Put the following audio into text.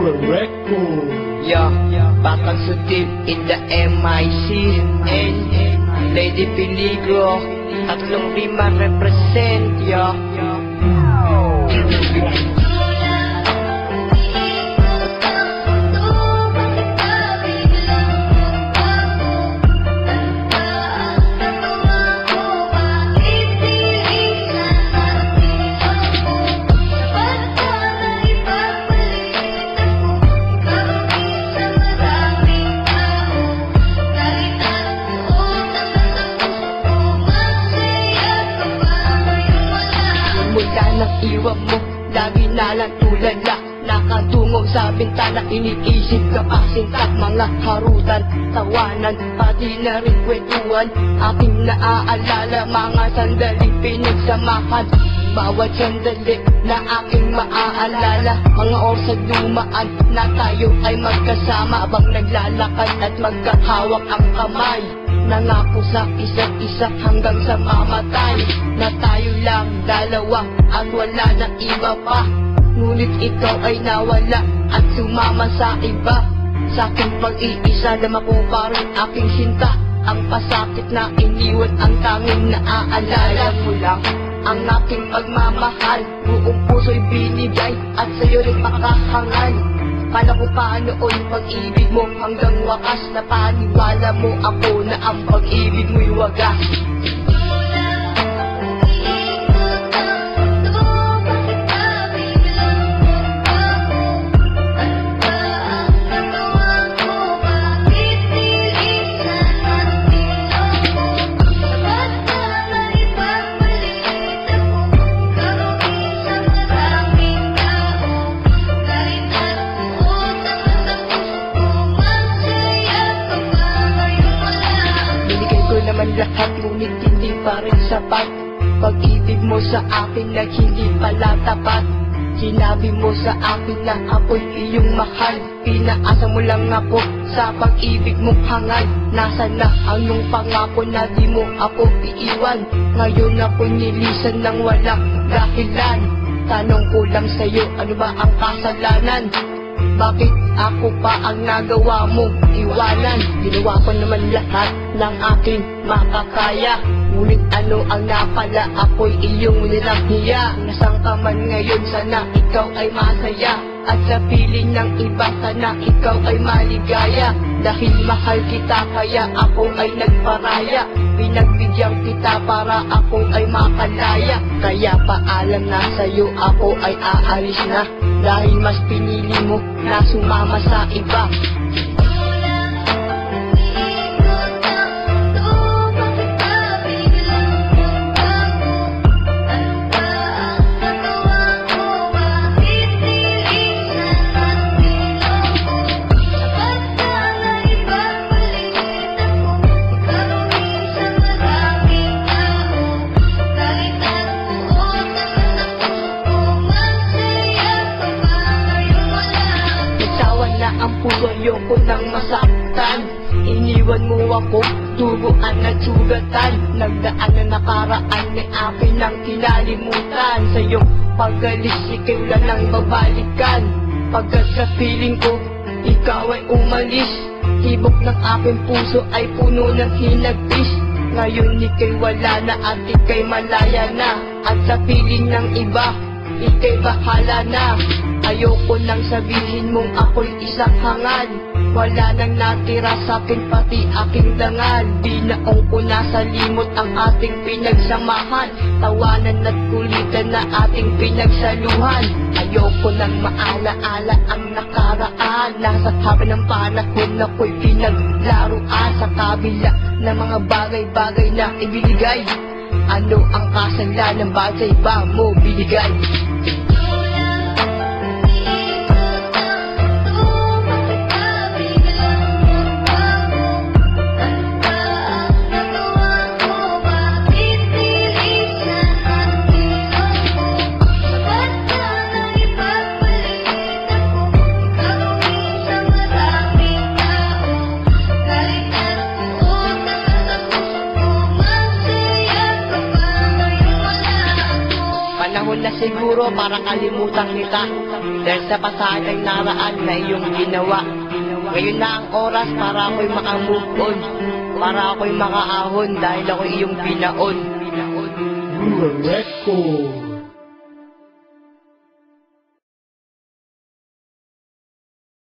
Pure record. Back on Sutil in the MIC and Lady Peligro, tatlong rima represent, iwan mo, lagi na lang tulala. Nakatungo sa bintana, iniisip ka pa sintak. Mga harutan, tawanan, pati na rin kwentuhan. Aking naaalala, mga sandaling pinagsamahan. Bawat sandali na aking maaalala, mga oras dumaan na tayo ay magkasama. Abang naglalakad at magkahawak ang kamay. Nangako sa isa't isa hanggang sa mamatay, na tayo lang dalawa at wala na iba pa. Ngunit ikaw ay nawala at sumama sa iba. Sa aking pag-iisa na makupa rin aking sinta. Ang pasakit na iniwan ang tanging naaalala mo lang. Ang aking pagmamahal, buong puso'y binigay at sa'yo rin makahangal. Kala ko paanoon pag-ibig mo hanggang wakas, na paniwala mo ako na ang pag-ibig mo'y wagas. Lahat ngunit hindi pa rin sapat. Pag-ibig mo sa akin na hindi pala tapat. Sinabi mo sa akin na ako'y iyong mahal. Pinaasa mo lang ako sa pag-ibig mong hangal. Nasaan na ang iyong pangako na di mo ako iiwan? Ngayon ako nilisan ng walang dahilan. Tanong ko lang sa'yo, ano ba ang kasalanan? Bakit ako pa ang nagawa mong iwanan? Ginawa ko naman lahat ng aking makakaya. Ngunit ano ang napala, ako'y iyong nilanghiya. Nasaan ka man ngayon, sana ikaw ay masaya. At sa piling ng iba, sana ikaw ay maligaya. Dahil mahal kita kaya ako ay nagparaya. Pinagbigyan kita para ako ay makalaya. Kaya paalam na sa'yo, ako ay aalis na. Dahil mas pinili mo na sumama sa iba. Ang puso ayoko nang masaktan. Iniwan mo ako, duguan at sugatan. Nagdaan na nakaraan ni akin ng kinalimutan. Sa iyong pag-alis, ikaw lang nang babalikan. Pagkat sa piling ko, ikaw ay umalis. Tibok ng aking puso ay puno ng hinagpis. Ngayon ika'y wala na at ika'y malaya na. At sa piling ng iba, ika'y bahala na. Ayoko nang sabihin mong ako'y isang hangal. Wala nang natira sa'kin pati aking dangal. Binaong ko na sa limot ang ating pinagsamahan. Tawanan at kulitan na ating pinagsaluhan. Ayoko nang maalaala ang nakaraan. Nasa tabi ng panahon ako'y pinaglaruan. Sa kabila ng mga bagay-bagay na ibinigay. Ano ang kasalanan, bagay ba mo binigay? Panahon na siguro siguro para kalimutan kita dahil sa pasadang naraan na iyong ginawa. Ngayon na ang oras para ako'y makamove on, para ako'y makaahon dahil ako'y iyong binaon. Record.